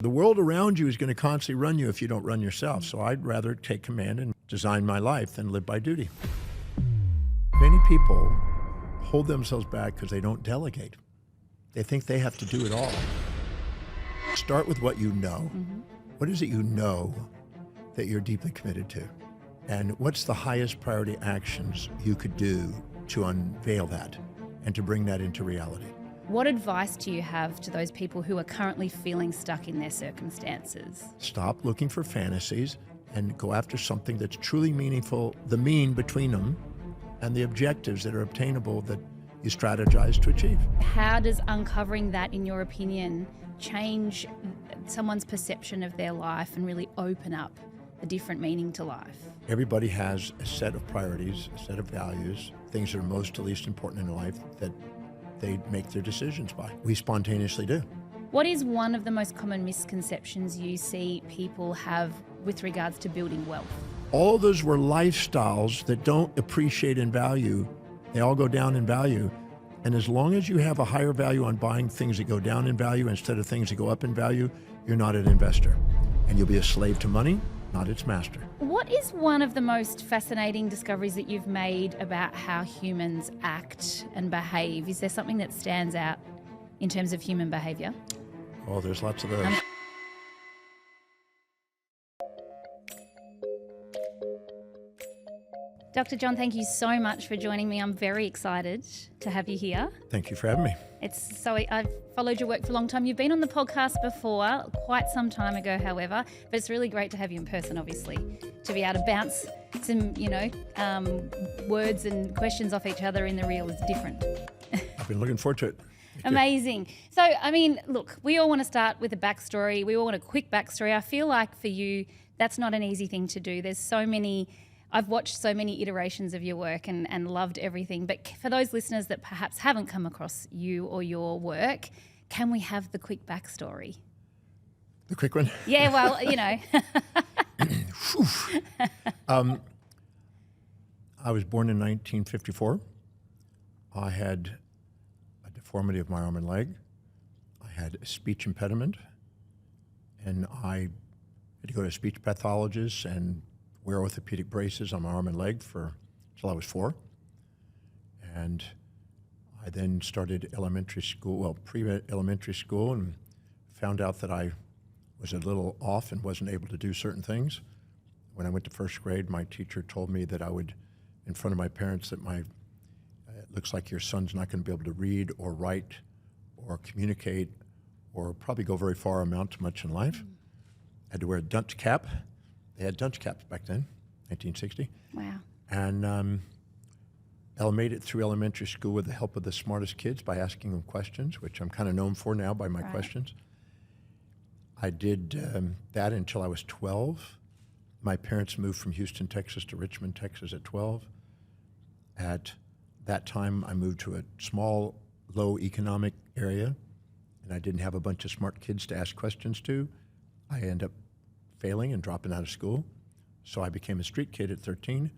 The world around you is going to constantly run you if you don't run yourself. So I'd rather take command and design my life than live by duty. Many people hold themselves back because they don't delegate. They think they have to do it all. Start with what you know. What is it you know that you're deeply committed to? And what's the highest priority actions you could do to unveil that and to bring that into reality? What advice do you have to those people who are currently feeling stuck in their circumstances? Stop looking for fantasies and go after something that's truly meaningful, the mean between them and the objectives that are obtainable that you strategize to achieve. How does uncovering that, in your opinion, change someone's perception of their life and really open up a different meaning to life? Everybody has a set of priorities, a set of values, things that are most to least important in life that they make their decisions by. We spontaneously do. What is one of the most common misconceptions you see people have with regards to building wealth? All of those were lifestyles that don't appreciate in value. They all go down in value. And as long as you have a higher value on buying things that go down in value instead of things that go up in value, you're not an investor. And you'll be a slave to money, not its master. What is one of the most fascinating discoveries that you've made about how humans act and behave? Is there something that stands out in terms of human behaviour? Oh, there's lots of those. Dr. John, thank you so much for joining me. I'm very excited to have you here. Thank you for having me. I've followed your work for a long time. You've been on the podcast before, quite some time ago, however, but it's really great to have you in person, obviously, to be able to bounce some, words and questions off each other in the real is different. I've been looking forward to it. Amazing. So, look, we all want to start with a backstory. We all want a quick backstory. I feel like for you, that's not an easy thing to do. I've watched so many iterations of your work and loved everything. But for those listeners that perhaps haven't come across you or your work, can we have the quick backstory? The quick one? Yeah, well, I was born in 1954. I had a deformity of my arm and leg. I had a speech impediment. And I had to go to a speech pathologist and wear orthopedic braces on my arm and leg until I was 4. And I then started pre-elementary school, and found out that I was a little off and wasn't able to do certain things. When I went to first grade, my teacher told me that I would, in front of my parents, that it looks like your son's not going to be able to read or write or communicate or probably go very far or amount to much in life. I had to wear a dunce cap. They had dunce caps back then, 1960. Wow. And I made it through elementary school with the help of the smartest kids by asking them questions, which I'm kind of known for now by my questions. I did that until I was 12. My parents moved from Houston, Texas to Richmond, Texas at 12. At that time, I moved to a small, low economic area, and I didn't have a bunch of smart kids to ask questions to. I ended up failing and dropping out of school. So I became a street kid at 13.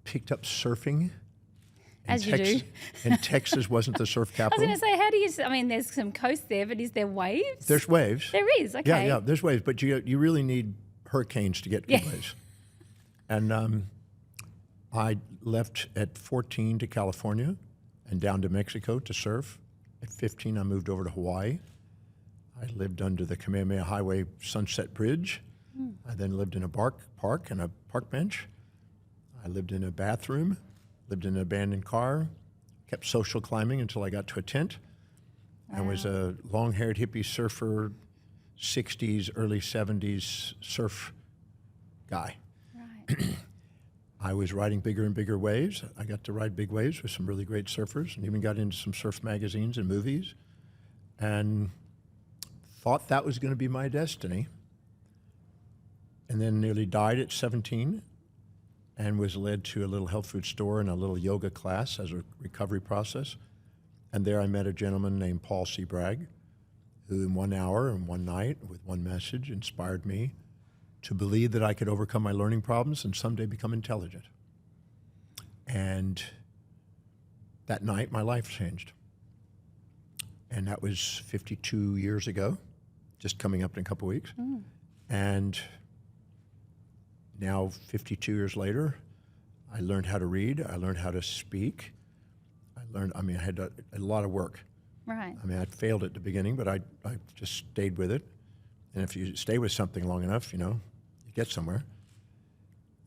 Picked up surfing. As you do. And Texas wasn't the surf capital. I was going to say, there's some coast there, but is there waves? There's waves. There is, okay. Yeah, there's waves, but you really need hurricanes to get good waves. And I left at 14 to California and down to Mexico to surf. At 15, I moved over to Hawaii. I lived under the Kamehameha Highway Sunset Bridge. I then lived in a park and a park bench. I lived in a bathroom, lived in an abandoned car, kept social climbing until I got to a tent. Wow. I was a long-haired hippie surfer, 60s, early 70s surf guy. Right. I was riding bigger and bigger waves. I got to ride big waves with some really great surfers and even got into some surf magazines and movies. And thought that was going to be my destiny, and then nearly died at 17 and was led to a little health food store and a little yoga class as a recovery process. And there I met a gentleman named Paul C. Bragg, who in 1 hour and one night with one message inspired me to believe that I could overcome my learning problems and someday become intelligent. And that night, my life changed. And that was 52 years ago, just coming up in a couple weeks. And now, 52 years later, I learned how to read. I learned how to speak. I had a lot of work. Right. I mean, I failed at the beginning, but I just stayed with it. And if you stay with something long enough, you get somewhere.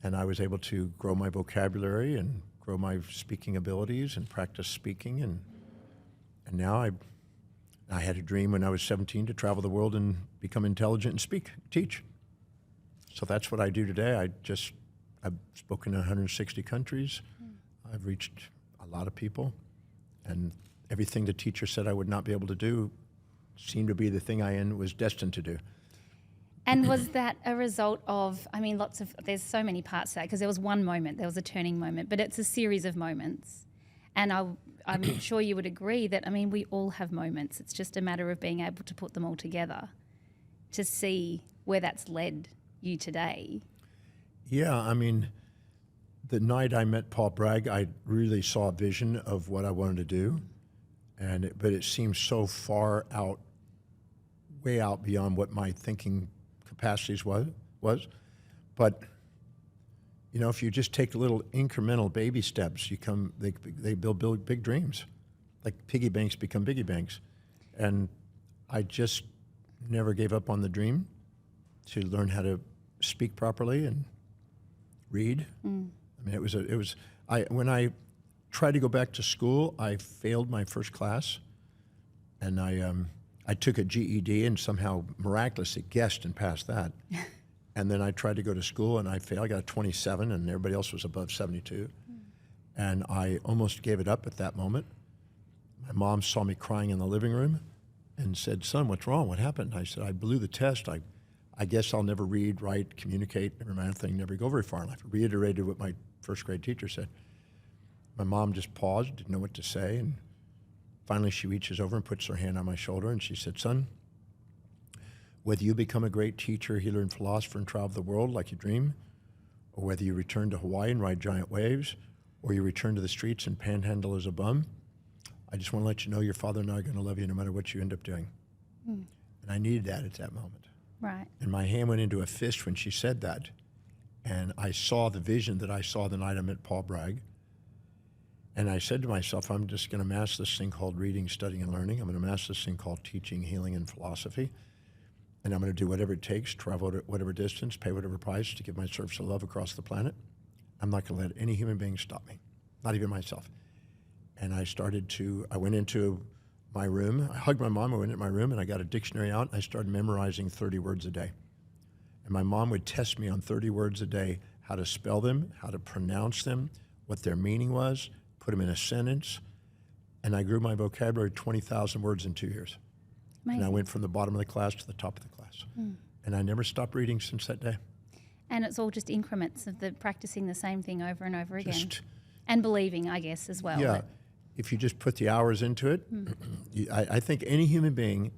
And I was able to grow my vocabulary and grow my speaking abilities and practice speaking. And now I had a dream when I was 17 to travel the world and become intelligent and teach. So that's what I do today. I've spoken in 160 countries. I've reached a lot of people. And everything the teacher said I would not be able to do seemed to be the thing I was destined to do. And was that a result of, there's so many parts to that, because there was one moment, there was a turning moment, but it's a series of moments. And I'm sure you would agree that, we all have moments. It's just a matter of being able to put them all together to see where that's led you today. Yeah, the night I met Paul Bragg, I really saw a vision of what I wanted to do, but it seemed so far out, way out beyond what my thinking capacities was. But if you just take little incremental baby steps, they build big dreams, like piggy banks become biggie banks, and I just never gave up on the dream to learn how to speak properly and read. When I tried to go back to school, I failed my first class, and I took a GED and somehow miraculously guessed and passed that. And then I tried to go to school and I failed. I got a 27 and everybody else was above 72. And I almost gave it up at that moment. My mom saw me crying in the living room and said, "Son, what's wrong? What happened?" I said, "I blew the test. I guess I'll never read, write, communicate, never mind thing, never go very far in life." I reiterated what my first grade teacher said. My mom just paused, didn't know what to say, and finally she reaches over and puts her hand on my shoulder and she said, "Son, whether you become a great teacher, healer, and philosopher and travel the world like you dream, or whether you return to Hawaii and ride giant waves, or you return to the streets and panhandle as a bum, I just want to let you know your father and I are going to love you no matter what you end up doing." And I needed that at that moment. Right. And my hand went into a fist when she said that. And I saw the vision that I saw the night I met Paul Bragg. And I said to myself, I'm just going to master this thing called reading, studying, and learning. I'm going to master this thing called teaching, healing, and philosophy. And I'm going to do whatever it takes, travel whatever distance, pay whatever price to give my service of love across the planet. I'm not going to let any human being stop me, not even myself. And I went into my room. I hugged my mom. I went into my room and I got a dictionary out. And I started memorizing 30 words a day. And my mom would test me on 30 words a day, how to spell them, how to pronounce them, what their meaning was, put them in a sentence. And I grew my vocabulary 20,000 words in 2 years. Amazing. And I went from the bottom of the class to the top of the class. And I never stopped reading since that day. And it's all just increments of the practicing the same thing over and over again. And believing, I guess, as well. Yeah. If you just put the hours into it, I think any human being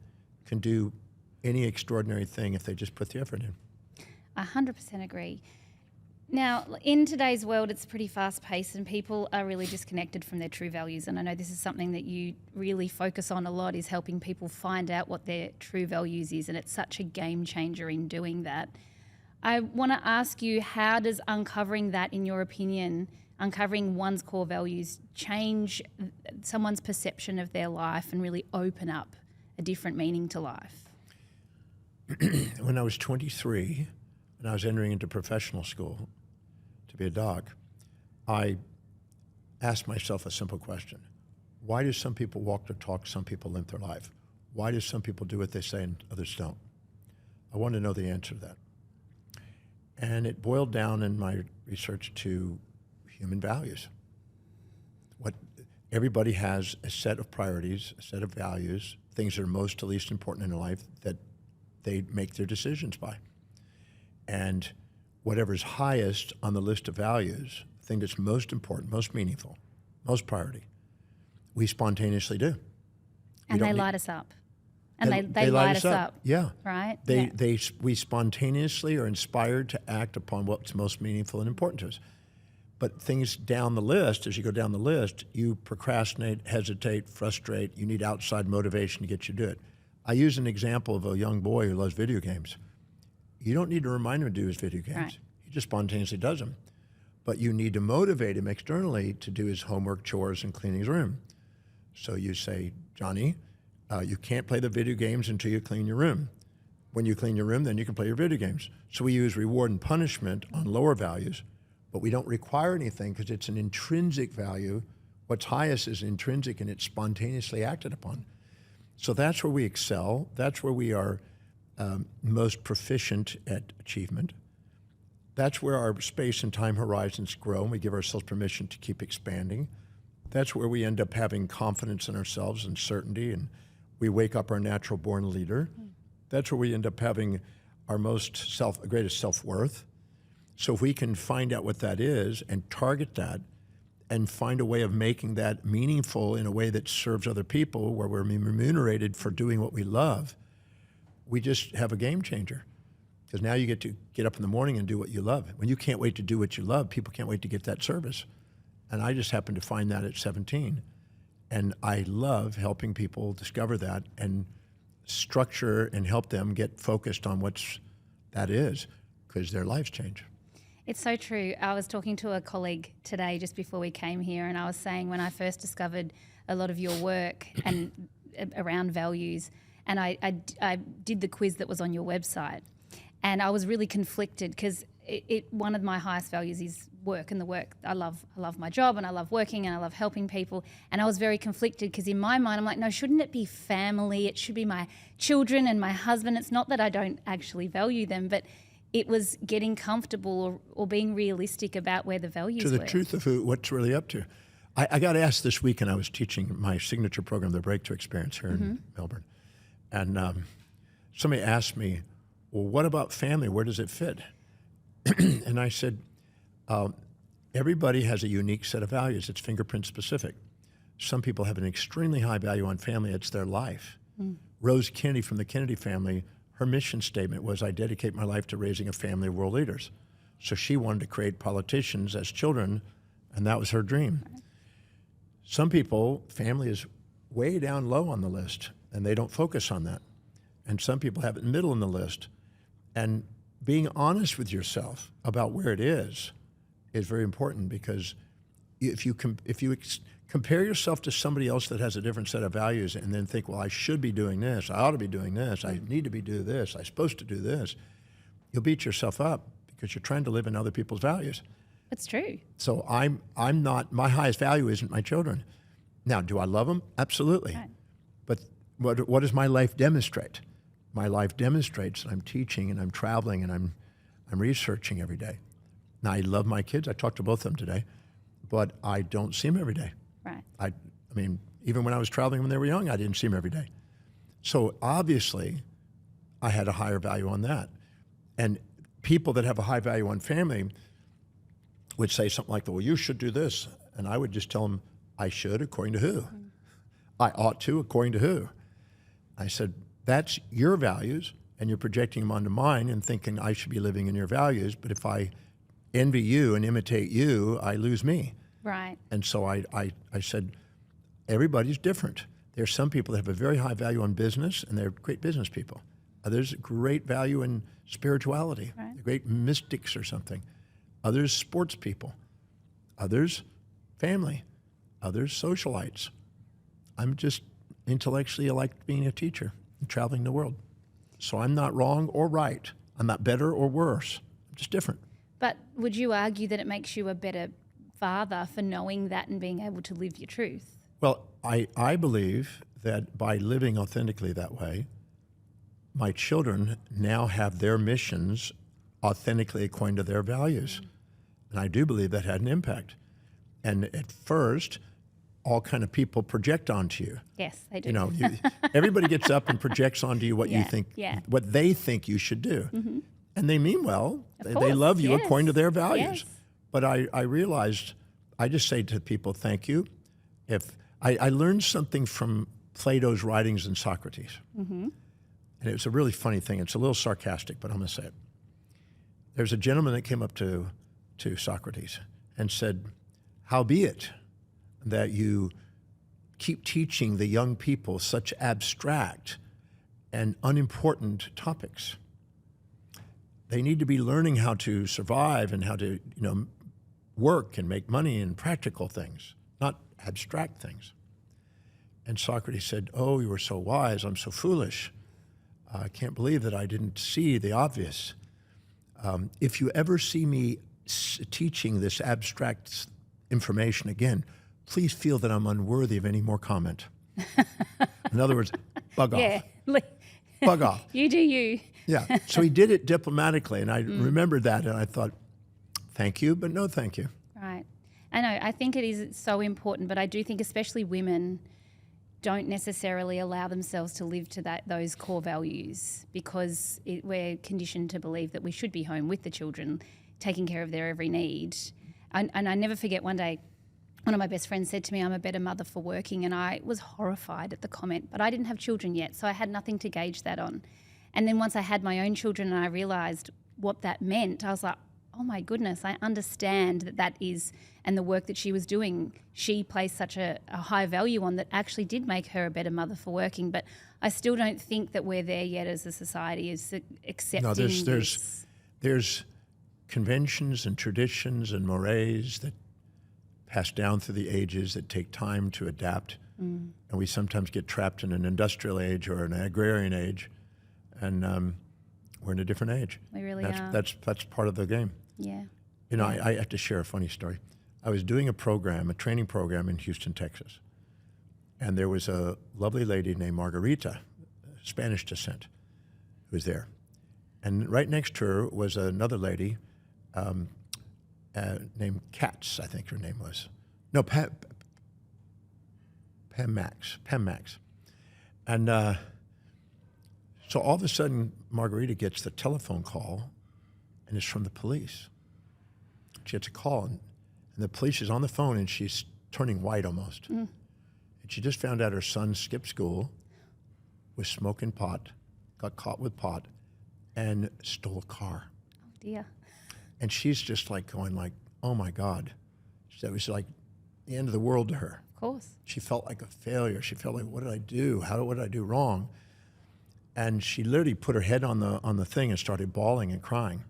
can do any extraordinary thing if they just put the effort in. 100% agree. Now, in today's world, it's pretty fast-paced and people are really disconnected from their true values. And I know this is something that you really focus on a lot, is helping people find out what their true values is. And it's such a game changer in doing that. I want to ask you, how does uncovering that, in your opinion, uncovering one's core values, change someone's perception of their life and really open up a different meaning to life? When I was 23, and I was entering into professional school to be a doc, I asked myself a simple question. Why do some people walk their talk, some people live their life? Why do some people do what they say and others don't? I wanted to know the answer to that. And it boiled down in my research to human values. Everybody has a set of priorities, a set of values, things that are most to least important in their life that they make their decisions by. And whatever's highest on the list of values, the thing that's most important, most meaningful, most priority, we spontaneously do. And they light us up. And they light us up. Yeah. Right? We spontaneously are inspired to act upon what's most meaningful and important to us. But things down the list, as you go down the list, you procrastinate, hesitate, frustrate. You need outside motivation to get you to do it. I use an example of a young boy who loves video games. You don't need to remind him to do his video games. Right. He just spontaneously does them. But you need to motivate him externally to do his homework, chores, and cleaning his room. So you say, Johnny, you can't play the video games until you clean your room. When you clean your room, then you can play your video games. So we use reward and punishment on lower values, but we don't require anything because it's an intrinsic value. What's highest is intrinsic and it's spontaneously acted upon. So that's where we excel. That's where we are most proficient at achievement. That's where our space and time horizons grow, and we give ourselves permission to keep expanding. That's where we end up having confidence in ourselves and certainty, and we wake up our natural born leader. That's where we end up having our greatest self-worth. So if we can find out what that is and target that and find a way of making that meaningful in a way that serves other people, where we're remunerated for doing what we love, we just have a game changer. Because now you get to get up in the morning and do what you love. When you can't wait to do what you love, people can't wait to get that service. And I just happened to find that at 17. And I love helping people discover that and structure and help them get focused on that is, because their lives change. It's so true. I was talking to a colleague today just before we came here, and I was saying when I first discovered a lot of your work and around values, and I did the quiz that was on your website, and I was really conflicted because one of my highest values is work, and the work I love my job, and I love working, and I love helping people. And I was very conflicted because in my mind I'm like, no, shouldn't it be family? It should be my children and my husband. It's not that I don't actually value them, but it was getting comfortable or being realistic about where the values were. To the truth of what's really up to. I got asked this week, and I was teaching my signature program, the Breakthrough Experience, here in Melbourne. And somebody asked me, well, what about family? Where does it fit? And I said, everybody has a unique set of values. It's fingerprint specific. Some people have an extremely high value on family. It's their life. Rose Kennedy from the Kennedy family, her mission statement was, I dedicate my life to raising a family of world leaders. So she wanted to create politicians as children, and that was her dream. Some people, family is way down low on the list, and they don't focus on that. And some people have it middle in the list. And being honest with yourself about where it is very important, because if you compare yourself to somebody else that has a different set of values and then think, well, I should be doing this, I ought to be doing this, I need to be doing this, I'm supposed to do this, you'll beat yourself up because you're trying to live in other people's values. It's true. So I'm not, my highest value isn't my children. Now, do I love them? Absolutely. Right. But what does my life demonstrate? My life demonstrates that I'm teaching and I'm traveling and I'm researching every day. Now, I love my kids. I talk to both of them today, but I don't see them every day. Right. I mean, even when I was traveling when they were young, I didn't see them every day. So obviously, I had a higher value on that. And people that have a high value on family would say something like, well, you should do this. And I would just tell them, I should according to who? I ought to according to who? I said, that's your values, and you're projecting them onto mine and thinking I should be living in your values. But if I envy you and imitate you, I lose me. Right. And so I said, everybody's different. There's some people that have a very high value on business, and they're great business people. Others, great value in spirituality. Right. They're great mystics or something. Others, sports people. Others, family. Others, socialites. I'm just intellectually, I like being a teacher and traveling the world. So I'm not wrong or right. I'm not better or worse. I'm just different. But would you argue that it makes you a better father for knowing that and being able to live your truth? Well, I believe that by living authentically that way, my children now have their missions authentically according to their values. And I do believe that had an impact. And at first, all kind of people project onto you. Yes, they do. You know, everybody gets up and projects onto you what you think, what they think you should do. And they mean well. They love you according to their values. Yes. But I realized, I just say to people, thank you. If I learned something from Plato's writings and Socrates. And it was a really funny thing. It's a little sarcastic, but I'm going to say it. There's a gentleman that came up to Socrates and said, howbeit that you keep teaching the young people such abstract and unimportant topics. They need to be learning how to survive and how to, work and make money and practical things, not abstract things. And Socrates said, oh, you were so wise, I'm so foolish. I can't believe that I didn't see the obvious. If you ever see me teaching this abstract information again, please feel that I'm unworthy of any more comment. In other words, bug off. Yeah. Bug off. You do you. Yeah. So he did it diplomatically, and I remembered that, and I thought, thank you, but no thank you. Right. I know. I think it is so important, but I do think especially women don't necessarily allow themselves to live to those core values because we're conditioned to believe that we should be home with the children, taking care of their every need. And I never forget one day, one of my best friends said to me, I'm a better mother for working, and I was horrified at the comment, but I didn't have children yet, so I had nothing to gauge that on. And then once I had my own children and I realised what that meant, I was like, oh my goodness, I understand that is, and the work that she was doing, she placed such a high value on that actually did make her a better mother for working. But I still don't think that we're there yet as a society, is accepting there's conventions and traditions and mores that pass down through the ages that take time to adapt. And we sometimes get trapped in an industrial age or an agrarian age, and we're in a different age. We really are. That's part of the game. Yeah. I have to share a funny story. I was doing a training program in Houston, Texas, and there was a lovely lady named Margarita, Spanish descent, who was there. And right next to her was another lady named Katz, I think her name was. No, Pam Max. And so all of a sudden, Margarita gets the telephone call, and it's from the police. She gets a call, and the police is on the phone, and she's turning white almost. And she just found out her son skipped school, was smoking pot, got caught with pot, and stole a car. Oh, dear. And she's just like going like, oh, my God. So it was like the end of the world to her. Of course. She felt like a failure. She felt like, what did I do? What did I do wrong? And she literally put her head on the thing and started bawling and crying.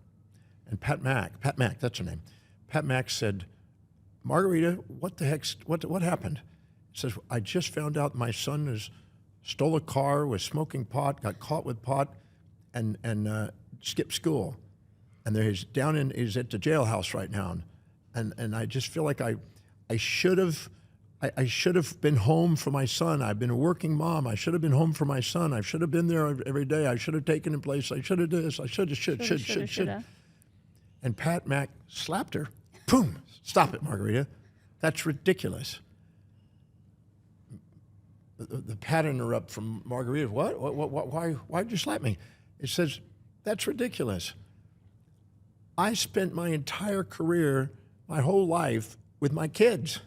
And Pat Mack, that's her name. Pat Mack said, Margarita, what the heck, what happened? He says, I just found out my son stole a car, was smoking pot, got caught with pot, and skipped school. And he's at the jailhouse right now. And I just feel like I should have been home for my son. I've been a working mom. I should have been home for my son. I should have been there every day. I should have taken him place. I should have this. I should. And Pat Mack slapped her. Boom. Stop it, Margarita. That's ridiculous. The pattern erupt from Margarita. What? Why'd you slap me? It says, that's ridiculous. I spent my entire career, my whole life, with my kids.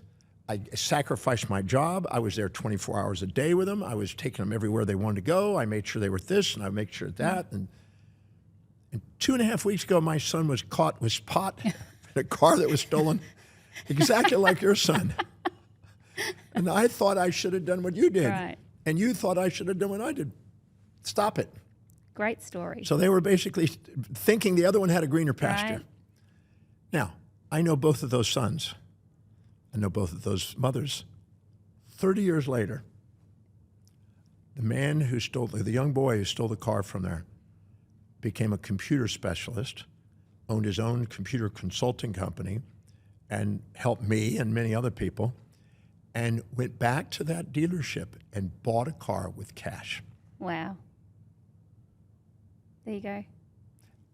I sacrificed my job. I was there 24 hours a day with them. I was taking them everywhere they wanted to go. I made sure they were this, and I made sure that. And 2.5 weeks ago, my son was caught with pot in a car that was stolen, exactly like your son. And I thought I should have done what you did. Right. And you thought I should have done what I did. Stop it. Great story. So they were basically thinking the other one had a greener pasture. Right. Now, I know both of those sons. I know both of those mothers. 30 years later, the young boy who stole the car from there became a computer specialist, owned his own computer consulting company, and helped me and many other people, and went back to that dealership and bought a car with cash. Wow. There you go.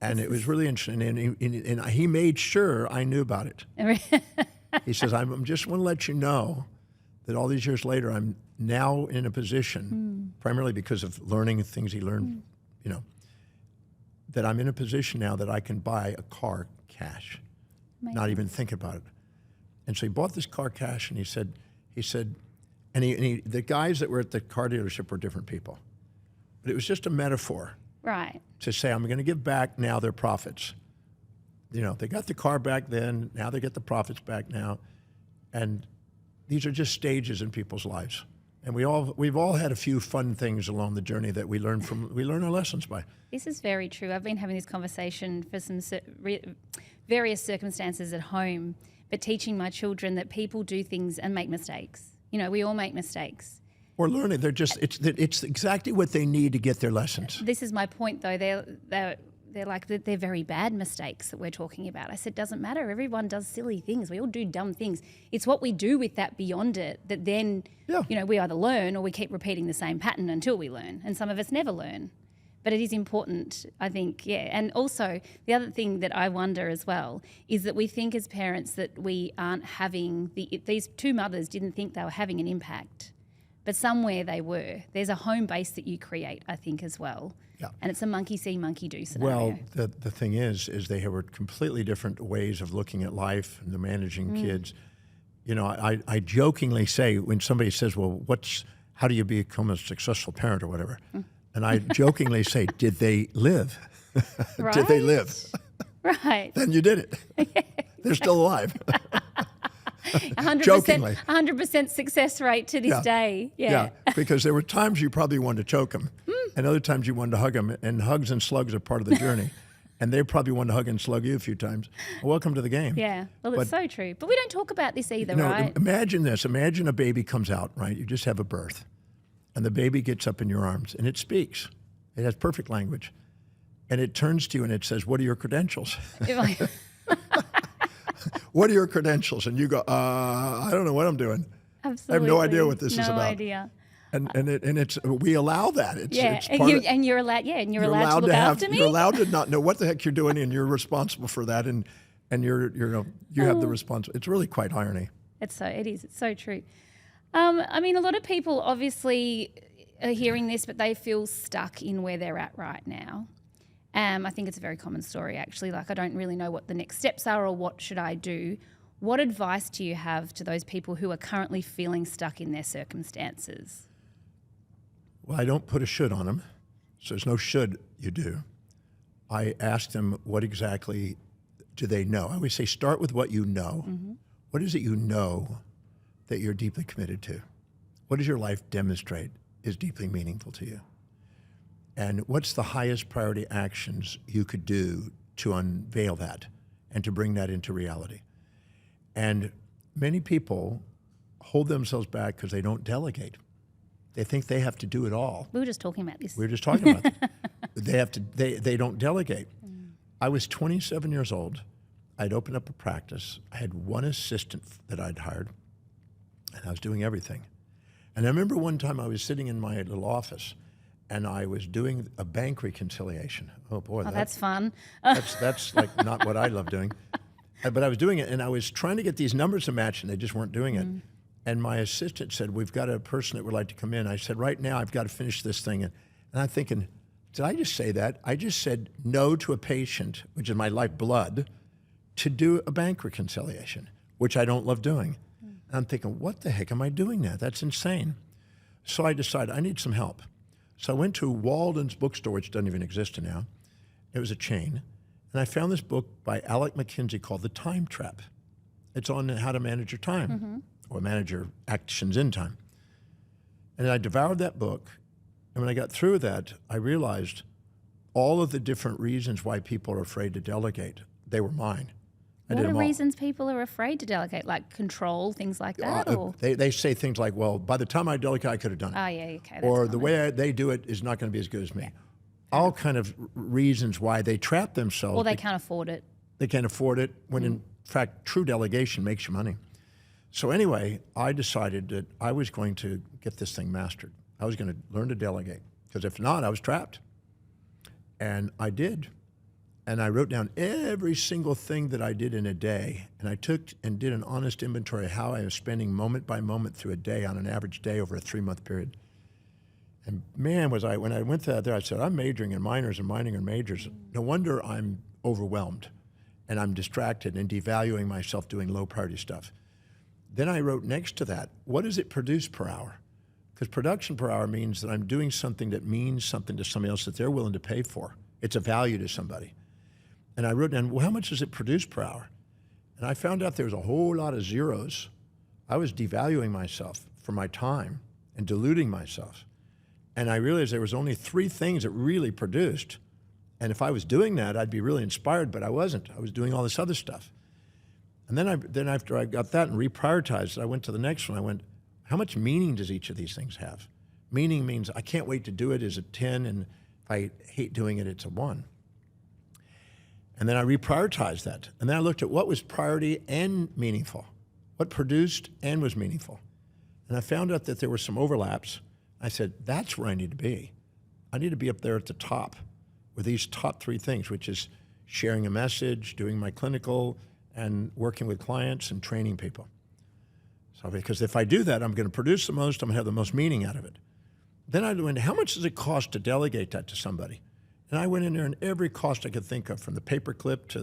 And it was really interesting, and he made sure I knew about it. He says, I'm just want to let you know that all these years later, I'm now in a position, primarily because of learning things he learned, that I'm in a position now that I can buy a car cash, not even think about it. And so he bought this car cash, and he said, the guys that were at the car dealership were different people. But it was just a metaphor. Right. To say, I'm going to give back now their profits. they got the car back then. Now they get the profits back now. And these are just stages in people's lives. And we've all had a few fun things along the journey that we learn our lessons by. This is very true. I've been having this conversation for some various circumstances at home, but teaching my children that people do things and make mistakes. We all make mistakes. Or learning. It's exactly what they need to get their lessons. This is my point, though. They're very bad mistakes that we're talking about. I said, doesn't matter. Everyone does silly things. We all do dumb things. It's what we do with that beyond it that then, we either learn or we keep repeating the same pattern until we learn. And some of us never learn. But it is important, I think, And also, the other thing that I wonder as well is that we think as parents that we aren't having these two mothers didn't think they were having an impact, but somewhere they were. There's a home base that you create, I think, as well. Yeah. And it's a monkey see, monkey do scenario. Well, the thing is they have completely different ways of looking at life and managing kids. I jokingly say when somebody says, well, how do you become a successful parent or whatever? And I jokingly say, did they live? Right. Did they live? Right. Then you did it. Yeah, They're still alive. 100%, Jokingly. 100% success rate to this day. Yeah, because there were times you probably wanted to choke them, and other times you wanted to hug them, and hugs and slugs are part of the journey. And they probably wanted to hug and slug you a few times. Well, welcome to the game. Yeah, well, it's so true. But we don't talk about this either, right? Imagine this. Imagine a baby comes out, right? You just have a birth, and the baby gets up in your arms, and it speaks. It has perfect language. And it turns to you and it says, what are your credentials? What are your credentials? And you go, I don't know what I'm doing. Absolutely. I have no idea what this is about. No idea. And we allow that. And you're allowed to look after me. You're allowed to not know what the heck you're doing, and you're responsible for that, and you have the responsibility. It's really quite irony. It is. It's so true. I mean, a lot of people obviously are hearing this, but they feel stuck in where they're at right now. I think it's a very common story, actually. Like, I don't really know what the next steps are or what should I do. What advice do you have to those people who are currently feeling stuck in their circumstances? Well, I don't put a should on them. So there's no should you do. I ask them what exactly do they know. I always say start with what you know. Mm-hmm. What is it you know that you're deeply committed to? What does your life demonstrate is deeply meaningful to you? And what's the highest priority actions you could do to unveil that and to bring that into reality? And many people hold themselves back because they don't delegate. They think they have to do it all. We were just talking about this. We were just talking about this. They don't delegate. I was 27 years old. I'd opened up a practice. I had one assistant that I'd hired, and I was doing everything. And I remember one time I was sitting in my little office, and I was doing a bank reconciliation. Oh boy, that's fun. That's like not what I love doing. But I was doing it, and I was trying to get these numbers to match, and they just weren't doing it. And my assistant said, we've got a person that would like to come in. I said, right now, I've got to finish this thing. And I'm thinking, did I just say that? I just said no to a patient, which is my lifeblood, to do a bank reconciliation, which I don't love doing. And I'm thinking, what the heck am I doing now? That's insane. So I decided I need some help. So I went to Walden's bookstore, which doesn't even exist now. It was a chain. And I found this book by Alec McKinsey called The Time Trap. It's on how to manage your time or manage your actions in time. And I devoured that book. And when I got through that, I realized all of the different reasons why people are afraid to delegate, they were mine. What are reasons people are afraid to delegate? Like control, things like that? They say things like, well, by the time I delegate, I could have done it. Oh, yeah, okay. Or the way they do it is not going to be as good as me. All kind of reasons why they trap themselves. Or they can't afford it. They can't afford it when, in fact, true delegation makes you money. So anyway, I decided that I was going to get this thing mastered. I was going to learn to delegate, because if not, I was trapped. And I did. And I wrote down every single thing that I did in a day. And I took and did an honest inventory of how I was spending moment by moment through a day on an average day over a 3-month period. And man, when I went through there, I said, I'm majoring in minors and minoring in majors. No wonder I'm overwhelmed and I'm distracted and devaluing myself doing low priority stuff. Then I wrote next to that, what does it produce per hour? Because production per hour means that I'm doing something that means something to somebody else that they're willing to pay for. It's a value to somebody. And I wrote down, well, how much does it produce per hour? And I found out there was a whole lot of zeros. I was devaluing myself for my time and diluting myself. And I realized there was only 3 things that really produced. And if I was doing that, I'd be really inspired, but I wasn't. I was doing all this other stuff. And then after I got that and reprioritized, I went to the next one. I went, how much meaning does each of these things have? Meaning means I can't wait to do it is a 10, and if I hate doing it, it's a 1. And then I reprioritized that. And then I looked at what was priority and meaningful, what produced and was meaningful. And I found out that there were some overlaps. I said, that's where I need to be. I need to be up there at the top with these top 3 things, which is sharing a message, doing my clinical, and working with clients and training people. So because if I do that, I'm going to produce the most, I'm going to have the most meaning out of it. Then I went, how much does it cost to delegate that to somebody? And I went in there and every cost I could think of, from the paperclip to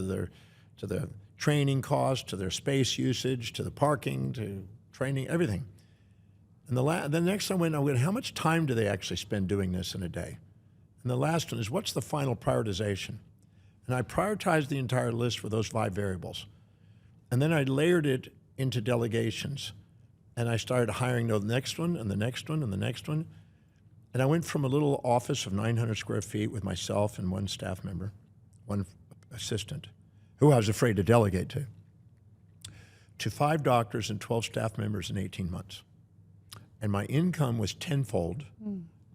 the training cost, to their space usage, to the parking, to training, everything. And the next I went, how much time do they actually spend doing this in a day? And the last one is, what's the final prioritization? And I prioritized the entire list for those 5 variables. And then I layered it into delegations. And I started hiring the next one and the next one and the next one. And I went from a little office of 900 square feet with myself and 1 staff member, 1 assistant, who I was afraid to delegate to 5 doctors and 12 staff members in 18 months. And my income was tenfold,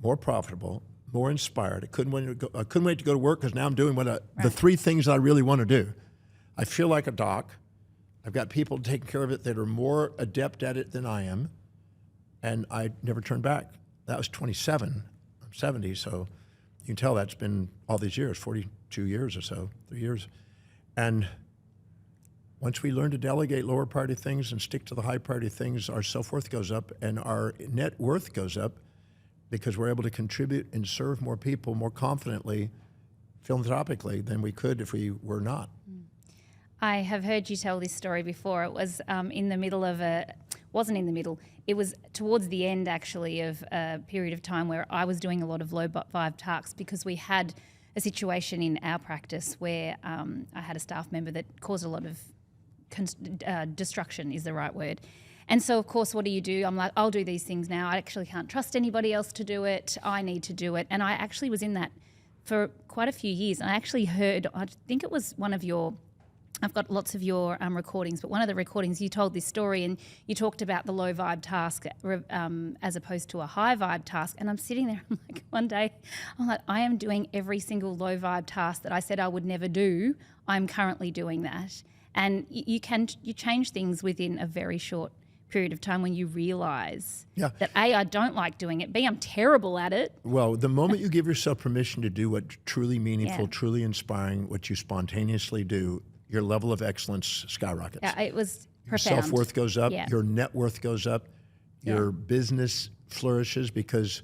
more profitable, more inspired. I couldn't wait to go to work because now I'm doing the 3 things I really want to do. I feel like a doc. I've got people taking care of it that are more adept at it than I am, and I never turned back. That was 27. I'm 70, so you can tell that's been all these years, 42 years or so, 3 years. And once we learn to delegate lower priority things and stick to the high priority things, our self-worth goes up and our net worth goes up because we're able to contribute and serve more people more confidently, philanthropically, than we could if we were not. I have heard you tell this story before. It was in the middle of wasn't in the middle. It was towards the end, actually, of a period of time where I was doing a lot of low vibe tasks because we had a situation in our practice where I had a staff member that caused a lot of destruction is the right word. And so, of course, what do? I'm like, I'll do these things now. I actually can't trust anybody else to do it. I need to do it. And I actually was in that for quite a few years. And I actually heard, I think it was one of your, I've got lots of your recordings, but one of the recordings you told this story and you talked about the low vibe task as opposed to a high vibe task. And I'm sitting there, I'm like, one day, I'm like, I am doing every single low vibe task that I said I would never do. I'm currently doing that. And you change things within a very short period of time when you realise that A, I don't like doing it, B, I'm terrible at it. Well, the moment you give yourself permission to do what truly meaningful, truly inspiring, what you spontaneously do, your level of excellence skyrockets. Yeah, it was your profound. Self-worth goes up, your net worth goes up, your business flourishes, because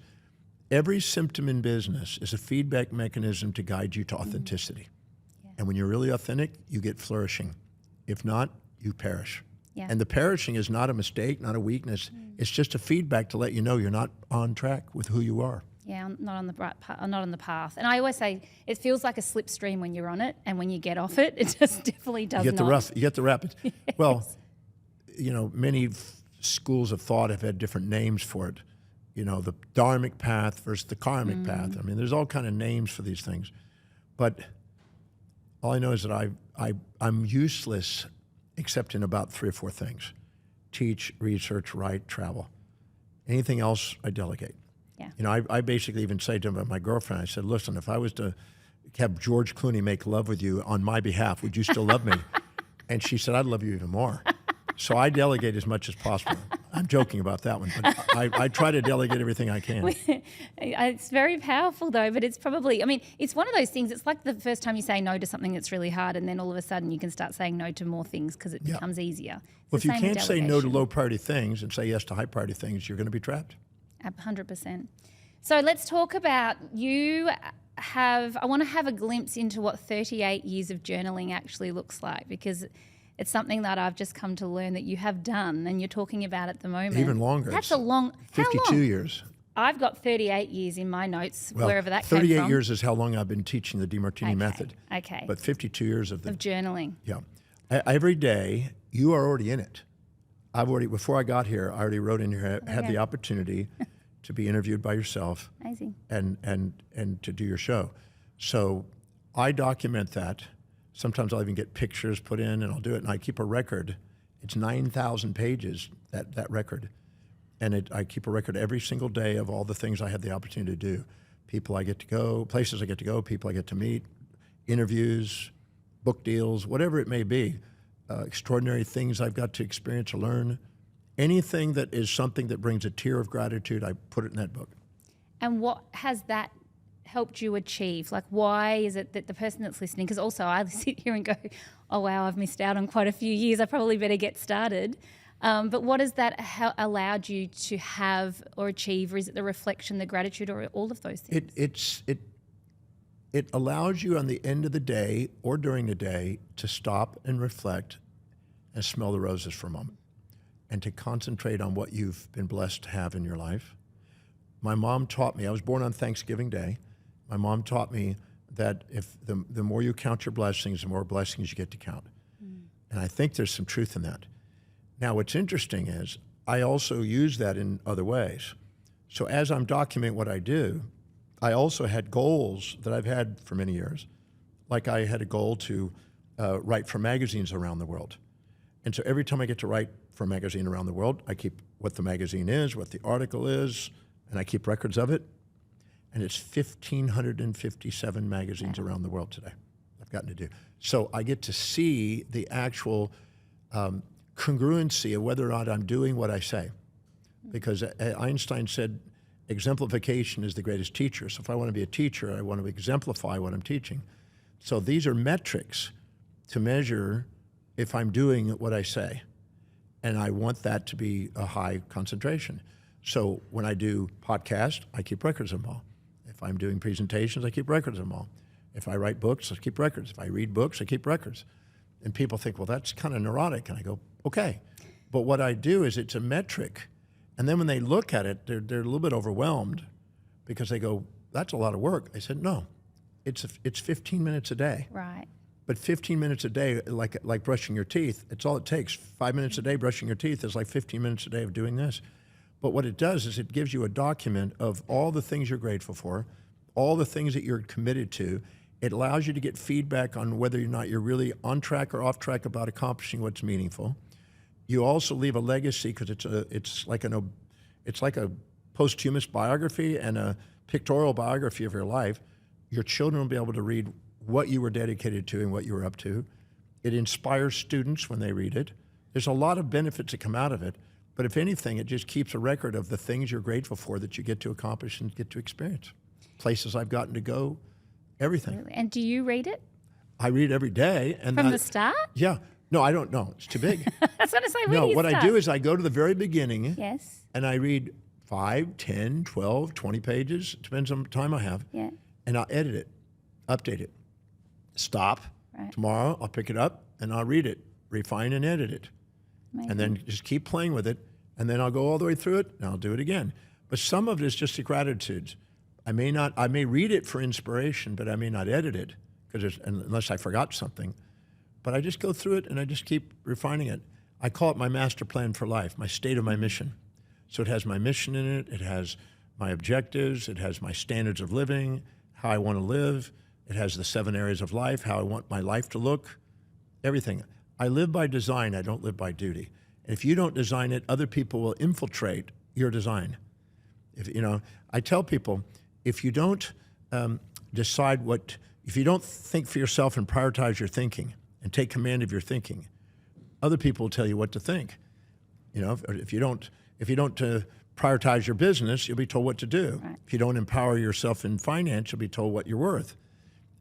every symptom in business is a feedback mechanism to guide you to authenticity. And when you're really authentic, you get flourishing. If not, you perish. And the perishing is not a mistake, not a weakness. It's just a feedback to let you know you're not on track with who you are. Yeah, I'm not on the right path. I'm not on the path. And I always say it feels like a slipstream when you're on it, and when you get off it, it just definitely does not. You get the rapids. Yes. Well, you know, many schools of thought have had different names for it. You know, the dharmic path versus the karmic path. I mean, there's all kind of names for these things. But all I know is that I'm useless except in about 3 or 4 things: teach, research, write, travel. Anything else, I delegate. You know, I basically even say to my girlfriend, I said, listen, if I was to have George Clooney make love with you on my behalf, would you still love me? And she said, I'd love you even more. So I delegate as much as possible. I'm joking about that one, but I try to delegate everything I can. It's very powerful though, but it's probably, I mean, it's one of those things, it's like the first time you say no to something that's really hard, and then all of a sudden you can start saying no to more things because it becomes easier. Well, if you can't say no to low priority things and say yes to high priority things, you're going to be trapped. 100%. So let's talk about I want to have a glimpse into what 38 years of journaling actually looks like, because it's something that I've just come to learn that you have done and you're talking about at the moment. Even longer. That's a long, 52 how long? years. I've got 38 years in my notes, Well, wherever that came 38 from. years is how long I've been teaching the Demartini method. Okay. But 52 years of journaling. Yeah. Every day, you are already in it. Before I got here, I already wrote in here, had the opportunity to be interviewed by yourself. Amazing. And to do your show. So I document that. Sometimes I'll even get pictures put in and I'll do it. And I keep a record. It's 9,000 pages, that record. And I keep a record every single day of all the things I had the opportunity to do. People I get to go, places I get to go, people I get to meet, interviews, book deals, whatever it may be. Extraordinary things I've got to experience or learn. Anything that is something that brings a tear of gratitude, I put it in that book. And what has that helped you achieve? Like, why is it that the person that's listening, because also I sit here and go, oh, wow, I've missed out on quite a few years. I probably better get started. But what has that allowed you to have or achieve? Or is it the reflection, the gratitude, or all of those things? It allows you on the end of the day or during the day to stop and reflect and smell the roses for a moment and to concentrate on what you've been blessed to have in your life. My mom taught me, I was born on Thanksgiving Day. My mom taught me that if the more you count your blessings, the more blessings you get to count. And I think there's some truth in that. Now, what's interesting is I also use that in other ways. So as I'm documenting what I do, I also had goals that I've had for many years. Like I had a goal to write for magazines around the world. And so every time I get to write for a magazine around the world, I keep what the magazine is, what the article is, and I keep records of it. And it's 1,557 magazines around the world today I've gotten to do. So I get to see the actual congruency of whether or not I'm doing what I say. Because Einstein said, exemplification is the greatest teacher. So if I want to be a teacher, I want to exemplify what I'm teaching. So these are metrics to measure if I'm doing what I say. And I want that to be a high concentration. So when I do podcasts, I keep records of them all. If I'm doing presentations, I keep records of them all. If I write books, I keep records. If I read books, I keep records. And people think, well, that's kind of neurotic. And I go, okay. But what I do is it's a metric. And then when they look at it, they're a little bit overwhelmed because they go, that's a lot of work. I said, no, it's 15 minutes a day. Right. But 15 minutes a day, like brushing your teeth, it's all it takes. 5 minutes a day brushing your teeth is like 15 minutes a day of doing this. But what it does is it gives you a document of all the things you're grateful for, all the things that you're committed to. It allows you to get feedback on whether or not you're really on track or off track about accomplishing what's meaningful. You also leave a legacy because it's like a posthumous biography and a pictorial biography of your life. Your children will be able to read what you were dedicated to and what you were up to. It inspires students when they read it. There's a lot of benefits that come out of it, but if anything, it just keeps a record of the things you're grateful for that you get to accomplish and get to experience. Places I've gotten to go, everything. Really? And do you read it? I read every day. And From the start? Yeah. No, I don't know. It's too big. I was going to say, where No, do you what start? I do is I go to the very beginning Yes. and I read 5, 10, 12, 20 pages. It depends on the time I have. Yeah. And I'll edit it, update it, stop. Right. Tomorrow I'll pick it up and I'll read it, refine and edit it. Amazing. And then just keep playing with it. And then I'll go all the way through it and I'll do it again. But some of it is just the gratitudes. I may read it for inspiration, but I may not edit it unless I forgot something. But I just go through it and I just keep refining it. I call it my master plan for life, my state of my mission. So it has my mission in it. It has my objectives. It has my standards of living, how I want to live. It has the 7 areas of life, how I want my life to look, everything. I live by design. I don't live by duty. And if you don't design it, other people will infiltrate your design. I tell people, if you don't if you don't think for yourself and prioritize your thinking and take command of your thinking, other people will tell you what to think. If you don't prioritize your business, you'll be told what to do. Right. If you don't empower yourself in finance, you'll be told what you're worth.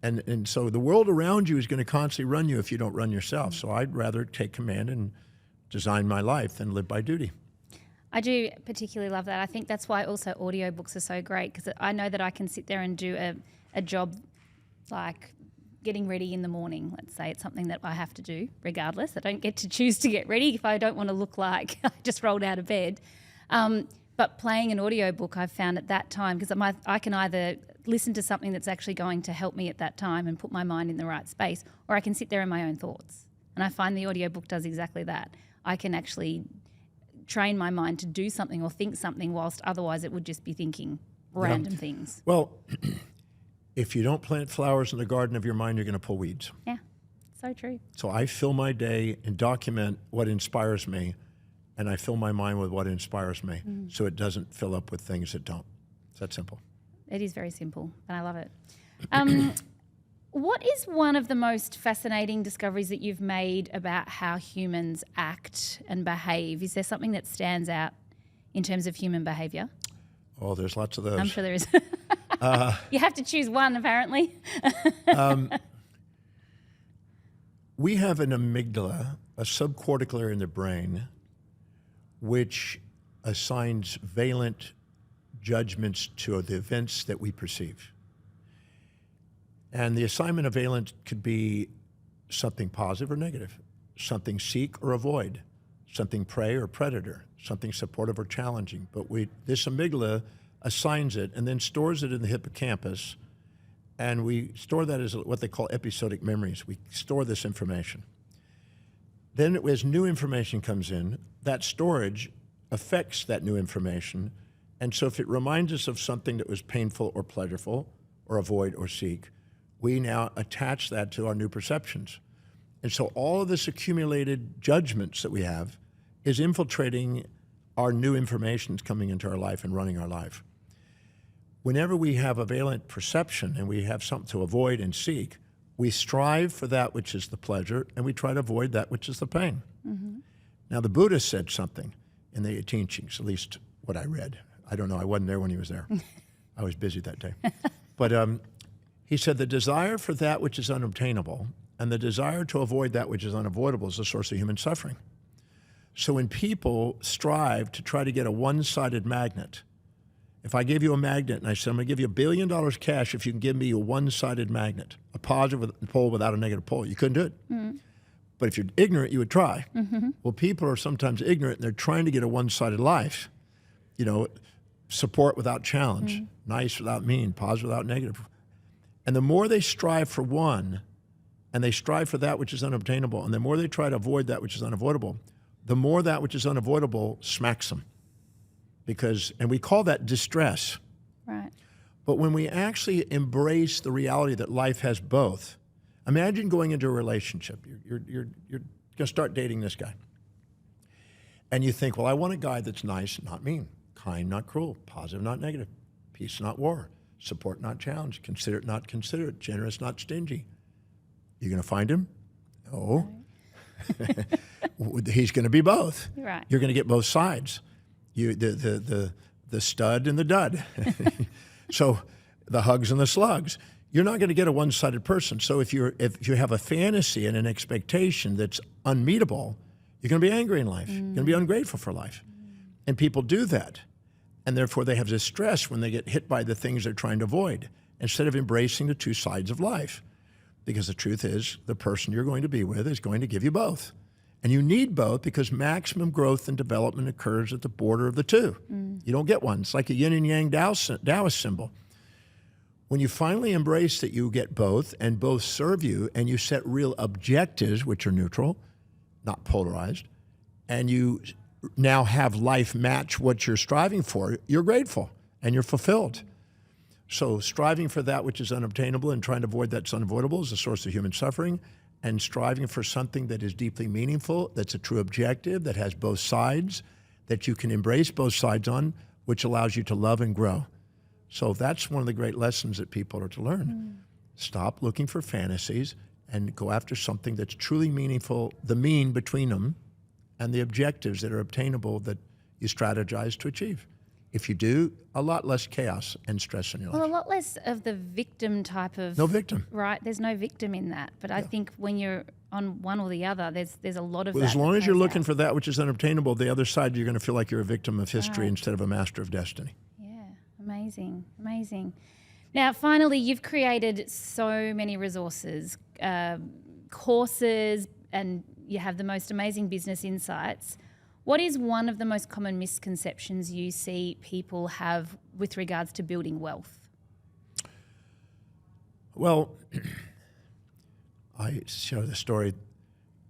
And so the world around you is going to constantly run you if you don't run yourself. So I'd rather take command and design my life than live by duty. I do particularly love that. I think that's why also audiobooks are so great, because I know that I can sit there and do a job like getting ready in the morning. Let's say it's something that I have to do regardless. I don't get to choose to get ready if I don't want to look like I just rolled out of bed. But But playing an audiobook, I've found at that time, because I can either listen to something that's actually going to help me at that time and put my mind in the right space, or I can sit there in my own thoughts. And I find the audiobook does exactly that. I can actually train my mind to do something or think something, whilst otherwise it would just be thinking random things. Well, if you don't plant flowers in the garden of your mind, you're going to pull weeds. Yeah, so true. So I fill my day and document what inspires me, and I fill my mind with what inspires me, so it doesn't fill up with things that don't. It's that simple. It is very simple, and I love it. What is one of the most fascinating discoveries that you've made about how humans act and behave? Is there something that stands out in terms of human behaviour? Oh, there's lots of those. I'm sure there is. You have to choose one, apparently. We have an amygdala, a subcortical area in the brain, which assigns valent judgments to the events that we perceive. And the assignment of valence could be something positive or negative, something seek or avoid, something prey or predator, something supportive or challenging. But this amygdala assigns it and then stores it in the hippocampus, and we store that as what they call episodic memories. We store this information. Then as new information comes in, that storage affects that new information. And so if it reminds us of something that was painful or pleasurable or avoid or seek, we now attach that to our new perceptions. And so all of this accumulated judgments that we have is infiltrating our new information coming into our life and running our life. Whenever we have a valent perception and we have something to avoid and seek, we strive for that which is the pleasure and we try to avoid that which is the pain. Now the Buddha said something in the teachings, at least what I read. I don't know, I wasn't there when he was there. I was busy that day. But he said the desire for that which is unobtainable and the desire to avoid that which is unavoidable is the source of human suffering. So when people strive to try to get a one-sided magnet, if I gave you a magnet and I said, I'm going to give you $1 billion cash if you can give me a one-sided magnet, a positive pole without a negative pole, you couldn't do it. But if you're ignorant, you would try. Well, people are sometimes ignorant and they're trying to get a one-sided life. You know, support without challenge, nice without mean, positive without negative. And the more they strive for one, and they strive for that which is unobtainable, and the more they try to avoid that which is unavoidable, the more that which is unavoidable smacks them. And we call that distress. Right. But when we actually embrace the reality that life has both, imagine going into a relationship. You're going to start dating this guy. And you think, well, I want a guy that's nice, not mean, kind, not cruel, positive, not negative, peace, not war, support, not challenge, considerate, not considerate, generous, not stingy. You going to find him? No. He's going to be both. Right. You're going to get both sides. The stud and the dud. So the hugs and the slugs. You're not going to get a one-sided person. So if you have a fantasy and an expectation that's unmeetable, you're going to be angry in life. You're going to be ungrateful for life. And people do that. And therefore they have this stress when they get hit by the things they're trying to avoid, instead of embracing the two sides of life. Because the truth is, the person you're going to be with is going to give you both. And you need both because maximum growth and development occurs at the border of the two. You don't get one. It's like a yin and yang Taoist symbol. When you finally embrace that you get both and both serve you, and you set real objectives, which are neutral, not polarized, and you now have life match what you're striving for, you're grateful and you're fulfilled. So striving for that which is unobtainable and trying to avoid that's unavoidable is a source of human suffering, and striving for something that is deeply meaningful, that's a true objective, that has both sides, that you can embrace both sides on, which allows you to love and grow. So that's one of the great lessons that people are to learn. Stop looking for fantasies and go after something that's truly meaningful, the mean between them, and the objectives that are obtainable that you strategize to achieve. If you do, a lot less chaos and stress in your life. Well, a lot less of the victim type of... No victim. Right, there's no victim in that. But I think when you're on one or the other, there's a lot of that. As long as you're looking out. for that which is unobtainable, the other side, you're going to feel like you're a victim of history instead of a master of destiny. Yeah, amazing, amazing. Now, finally, you've created so many resources, courses, and you have the most amazing business insights. What is one of the most common misconceptions you see people have with regards to building wealth? Well, I share the story.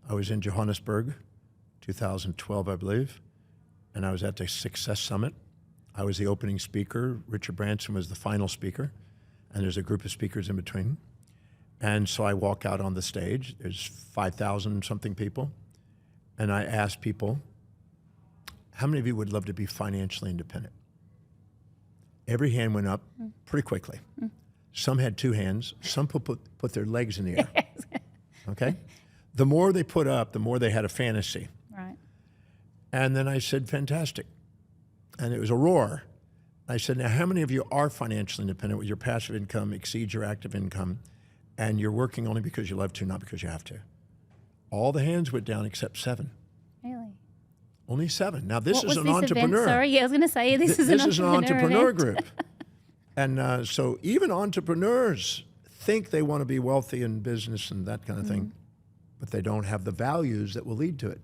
I was in Johannesburg, 2012, I believe, and I was at the Success Summit. I was the opening speaker. Richard Branson was the final speaker, and there's a group of speakers in between. And so I walk out on the stage. There's 5,000 something people, and I ask people, how many of you would love to be financially independent? Every hand went up pretty quickly. Some had two hands. Some put their legs in the air. Okay? The more they put up, the more they had a fantasy. Right. And then I said, fantastic. And it was a roar. I said, now how many of you are financially independent with your passive income exceeds your active income, and you're working only because you love to, not because you have to? All the hands went down except 7. Really? Only 7. Now this What is was an this entrepreneur. Event? Sorry, yeah, I was going to say this is This an is an entrepreneur entrepreneur event. group. And so even entrepreneurs think they want to be wealthy in business and that kind of thing, but they don't have the values that will lead to it.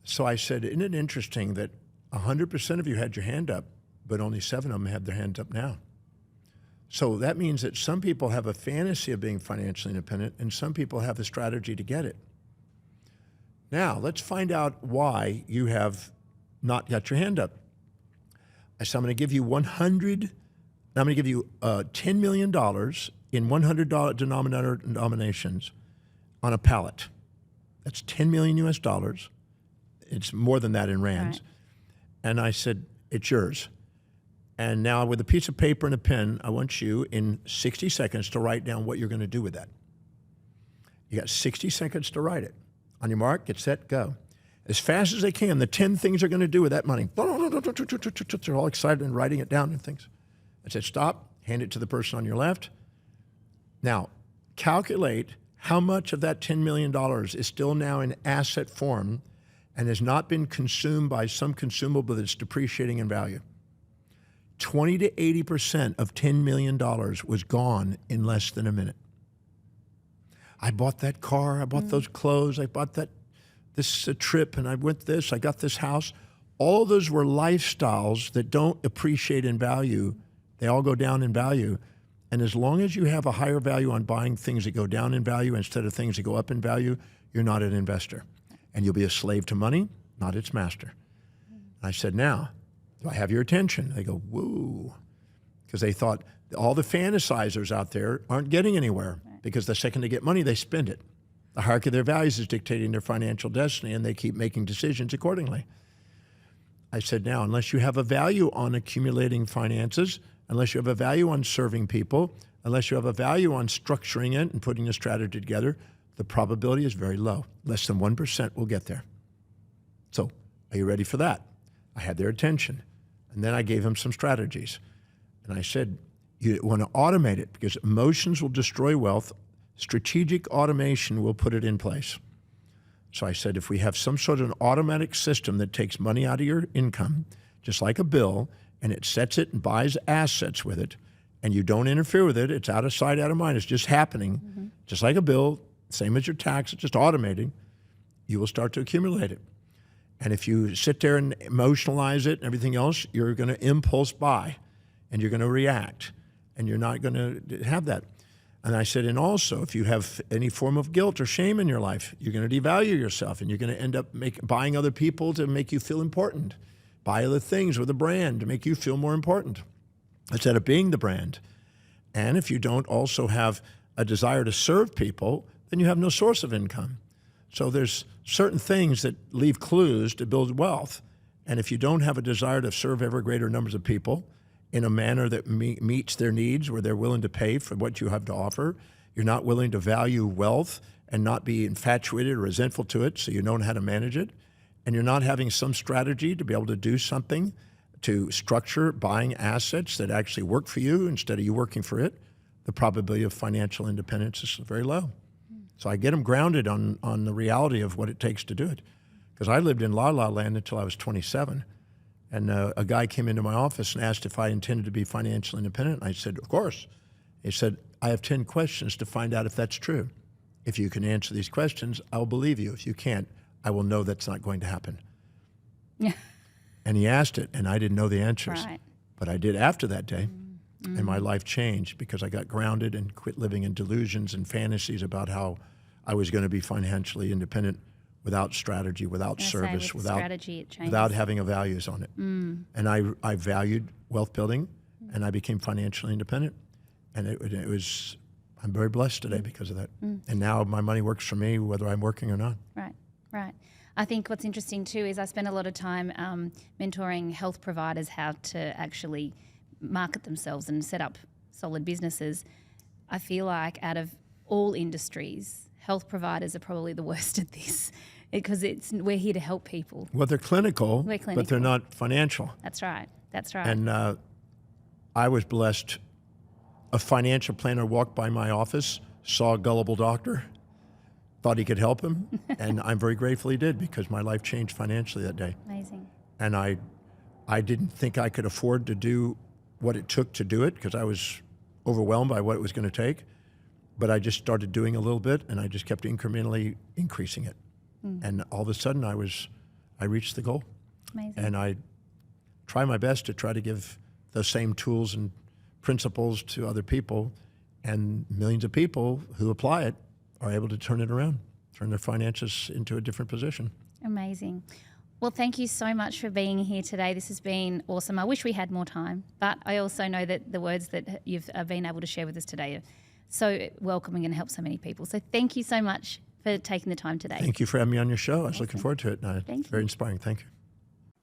So I said, isn't it interesting that 100% of you had your hand up, but only 7 of them have their hands up now? So that means that some people have a fantasy of being financially independent, and some people have the strategy to get it. Now, let's find out why you have not got your hand up. So I'm going to give you I'm going to give you $10 million in $100 denominations on a pallet. That's 10 million US dollars. It's more than that in rands. Right. And I said, it's yours. And now with a piece of paper and a pen, I want you in 60 seconds to write down what you're going to do with that. You got 60 seconds to write it. On your mark, get set, go. As fast as they can, the 10 things they're going to do with that money. They're all excited and writing it down and things. I said, stop, hand it to the person on your left. Now, calculate how much of that $10 million is still now in asset form and has not been consumed by some consumable that's depreciating in value. 20 to 80% of $10 million was gone in less than a minute. I bought that car, I bought those clothes, I bought this trip, and I went this, I got this house. All those were lifestyles that don't appreciate in value. They all go down in value. And as long as you have a higher value on buying things that go down in value instead of things that go up in value, you're not an investor. And you'll be a slave to money, not its master. I said, now, do I have your attention? They go, woo. Because they thought all the fantasizers out there aren't getting anywhere because the second they get money, they spend it. The hierarchy of their values is dictating their financial destiny, and they keep making decisions accordingly. I said, now, unless you have a value on accumulating finances, unless you have a value on serving people, unless you have a value on structuring it and putting a strategy together, the probability is very low. Less than 1% will get there. So, are you ready for that? I had their attention. And then I gave them some strategies. And I said, you want to automate it because emotions will destroy wealth. Strategic automation will put it in place. So I said, if we have some sort of an automatic system that takes money out of your income, just like a bill, and it sets it and buys assets with it, and you don't interfere with it, it's out of sight, out of mind, it's just happening, just like a bill, same as your tax, it's just automating, you will start to accumulate it. And if you sit there and emotionalize it and everything else, you're going to impulse buy, and you're going to react, and you're not going to have that. And I said, and also, if you have any form of guilt or shame in your life, you're going to devalue yourself, and you're going to end up buying other people to make you feel important. Buy other things with a brand to make you feel more important instead of being the brand. And if you don't also have a desire to serve people, then you have no source of income. So there's certain things that leave clues to build wealth. And if you don't have a desire to serve ever greater numbers of people in a manner that meets their needs, where they're willing to pay for what you have to offer, you're not willing to value wealth and not be infatuated or resentful to it, so you know how to manage it, and you're not having some strategy to be able to do something to structure buying assets that actually work for you instead of you working for it, the probability of financial independence is very low. So I get them grounded on the reality of what it takes to do it. Because I lived in la-la land until I was 27. And a guy came into my office and asked if I intended to be financially independent. I said, of course. He said, I have 10 questions to find out if that's true. If you can answer these questions, I'll believe you. If you can't, I will know that's not going to happen. Yeah. And he asked it, and I didn't know the answers. Right. But I did after that day, and my life changed because I got grounded and quit living in delusions and fantasies about how I was going to be financially independent without strategy, without service, with strategy, it changes. without having a values on it. And I valued wealth building, and I became financially independent. And it was, I'm very blessed today because of that. And now my money works for me whether I'm working or not. Right, right. I think what's interesting too is I spend a lot of time mentoring health providers how to actually market themselves and set up solid businesses. I feel like out of all industries, health providers are probably the worst at this because we're here to help people. Well, they're clinical, but they're not financial. That's right. That's right. And I was blessed. A financial planner walked by my office, saw a gullible doctor, thought he could help him, and I'm very grateful he did because my life changed financially that day. Amazing. And I didn't think I could afford to do what it took to do it because I was overwhelmed by what it was going to take. But I just started doing a little bit, and I just kept incrementally increasing it. And all of a sudden, I reached the goal. Amazing. And I try my best to try to give the same tools and principles to other people, and millions of people who apply it are able to turn it around, turn their finances into a different position. Amazing. Well, thank you so much for being here today. This has been awesome. I wish we had more time, but I also know that the words that you've been able to share with us today are so welcoming and help so many people. So thank you so much for taking the time today. Thank you for having me on your show. I was looking forward to it. It's very inspiring. Thank you.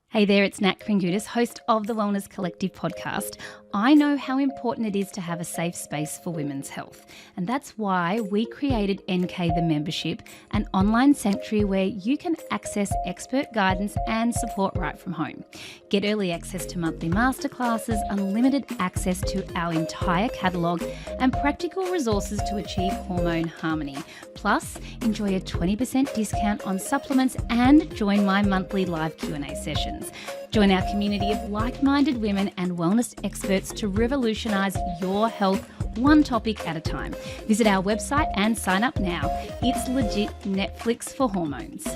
Hey there, it's Nat Kringoudis, host of the Wellness Collective podcast. I know how important it is to have a safe space for women's health, and that's why we created NK the Membership, an online sanctuary where you can access expert guidance and support right from home. Get early access to monthly masterclasses, unlimited access to our entire catalogue, and practical resources to achieve hormone harmony. Plus, enjoy a 20% discount on supplements and join my monthly live Q&A sessions. Join our community of like-minded women and wellness experts to revolutionise your health one topic at a time. Visit our website and sign up now. It's legit Netflix for hormones.